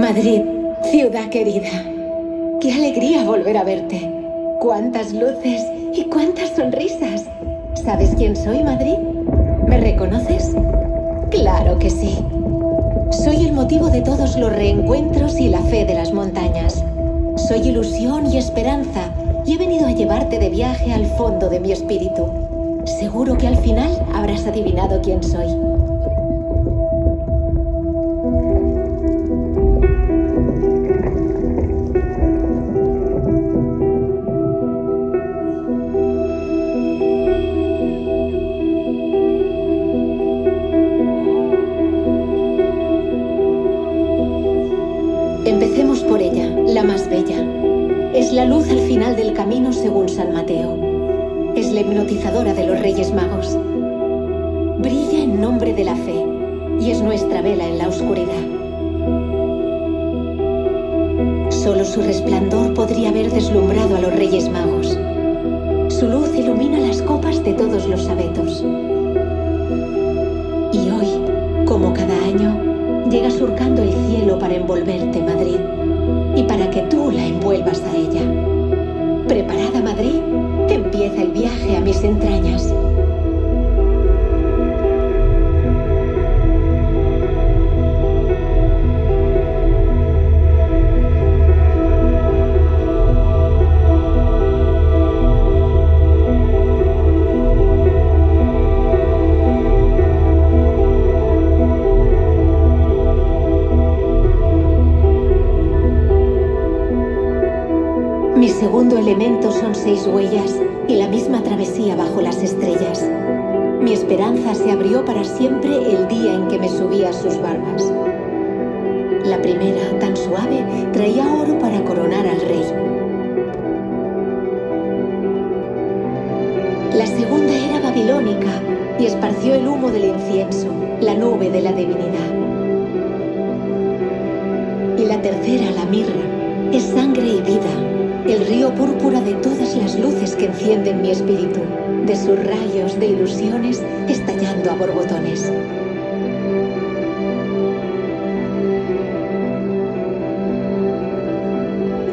Madrid, ciudad querida. Qué alegría volver a verte. Cuántas luces y cuántas sonrisas. ¿Sabes quién soy, Madrid? ¿Me reconoces? Claro que sí. Soy el motivo de todos los reencuentros y la fe de las montañas. Soy ilusión y esperanza y he venido a llevarte de viaje al fondo de mi espíritu. Seguro que al final habrás adivinado quién soy. Empecemos por ella, la más bella. Es la luz al final del camino según San Mateo. Es la hipnotizadora de los Reyes Magos. Brilla en nombre de la fe y es nuestra vela en la oscuridad. Solo su resplandor podría haber deslumbrado a los Reyes Magos. Su luz ilumina las copas de todos los abetos. Y hoy, como cada año, llega surcando el cielo para envolverte, Madrid, y para que tú la envuelvas a ella. ¿Preparada, Madrid? Empieza el viaje a mis entrañas. Mi segundo elemento son 6 huellas y la misma travesía bajo las estrellas. Mi esperanza se abrió para siempre el día en que me subí a sus barbas. La primera, tan suave, traía oro para coronar al rey. La segunda era babilónica y esparció el humo del incienso, la nube de la divinidad. Y la tercera, la mirra, es sangre y vida. El río púrpura de todas las luces que encienden mi espíritu, de sus rayos de ilusiones estallando a borbotones.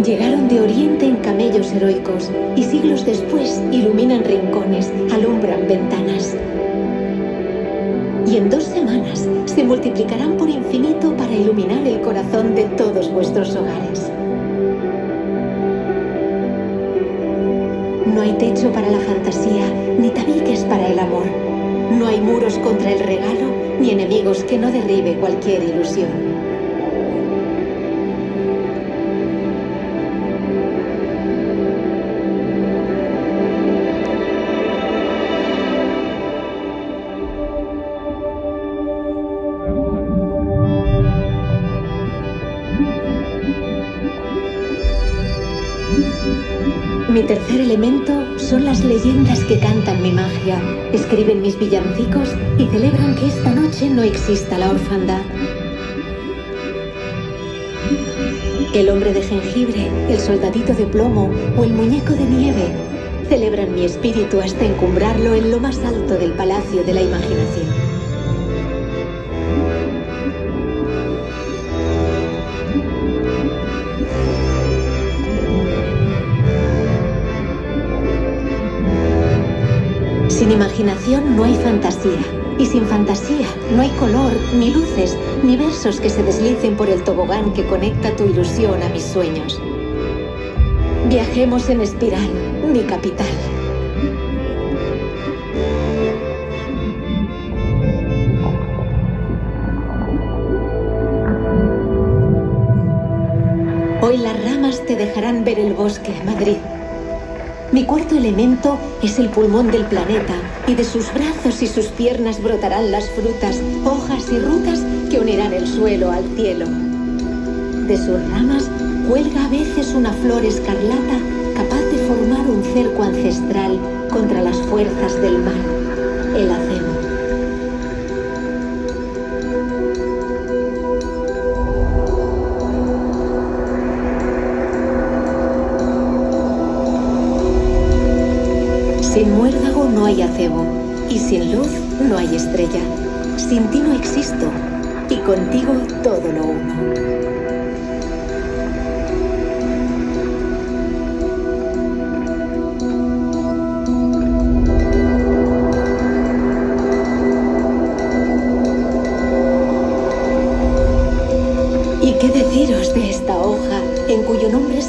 Llegaron de Oriente en camellos heroicos y siglos después iluminan rincones, alumbran ventanas. Y en 2 semanas se multiplicarán por infinito para iluminar el corazón de todos vuestros hogares. No hay techo para la fantasía, ni tabiques para el amor. No hay muros contra el regalo, ni enemigos que no derribe cualquier ilusión. Mi tercer elemento son las leyendas que cantan mi magia, escriben mis villancicos y celebran que esta noche no exista la orfandad. El hombre de jengibre, el soldadito de plomo o el muñeco de nieve celebran mi espíritu hasta encumbrarlo en lo más alto del palacio de la imaginación. Sin imaginación no hay fantasía, y sin fantasía no hay color, ni luces, ni versos que se deslicen por el tobogán que conecta tu ilusión a mis sueños. Viajemos en espiral, mi capital. Hoy las ramas te dejarán ver el bosque, Madrid. Mi cuarto elemento es el pulmón del planeta y de sus brazos y sus piernas brotarán las frutas, hojas y rutas que unirán el suelo al cielo. De sus ramas cuelga a veces una flor escarlata capaz de formar un cerco ancestral contra las fuerzas del mal, el acebo. Sin muérdago no hay acebo, y sin luz no hay estrella. Sin ti no existo, y contigo todo lo uno.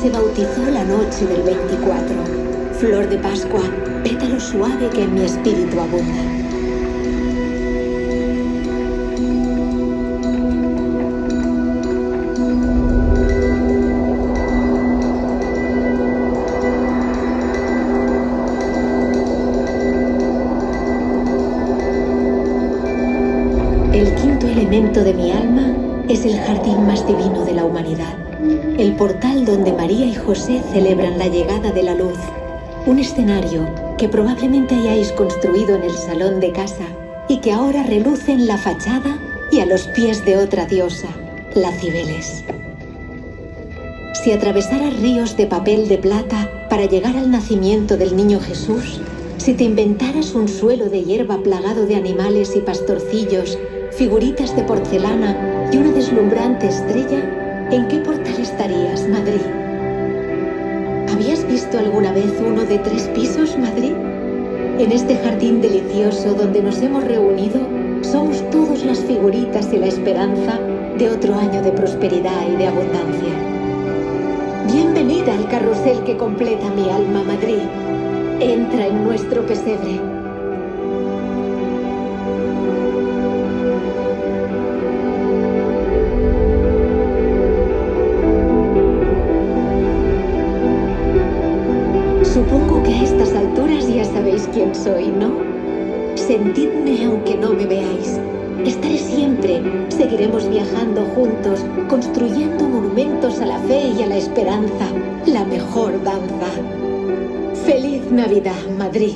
se bautizó la noche del 24. Flor de Pascua, pétalo suave que en mi espíritu abunda. El quinto elemento de mi alma es el jardín más divino de la humanidad. El portal donde María y José celebran la llegada de la luz. Un escenario que probablemente hayáis construido en el salón de casa y que ahora reluce en la fachada y a los pies de otra diosa, la Cibeles. Si atravesaras ríos de papel de plata para llegar al nacimiento del niño Jesús, si te inventaras un suelo de hierba plagado de animales y pastorcillos, figuritas de porcelana y una deslumbrante estrella, ¿en qué portal estarías, Madrid? ¿Habías visto alguna vez uno de 3 pisos, Madrid? En este jardín delicioso donde nos hemos reunido, somos todos las figuritas y la esperanza de otro año de prosperidad y de abundancia. Bienvenida al carrusel que completa mi alma, Madrid. Entra en nuestro pesebre. Supongo que a estas alturas ya sabéis quién soy, ¿no? Sentidme aunque no me veáis. Estaré siempre. Seguiremos viajando juntos, construyendo monumentos a la fe y a la esperanza. La mejor danza. ¡Feliz Navidad, Madrid!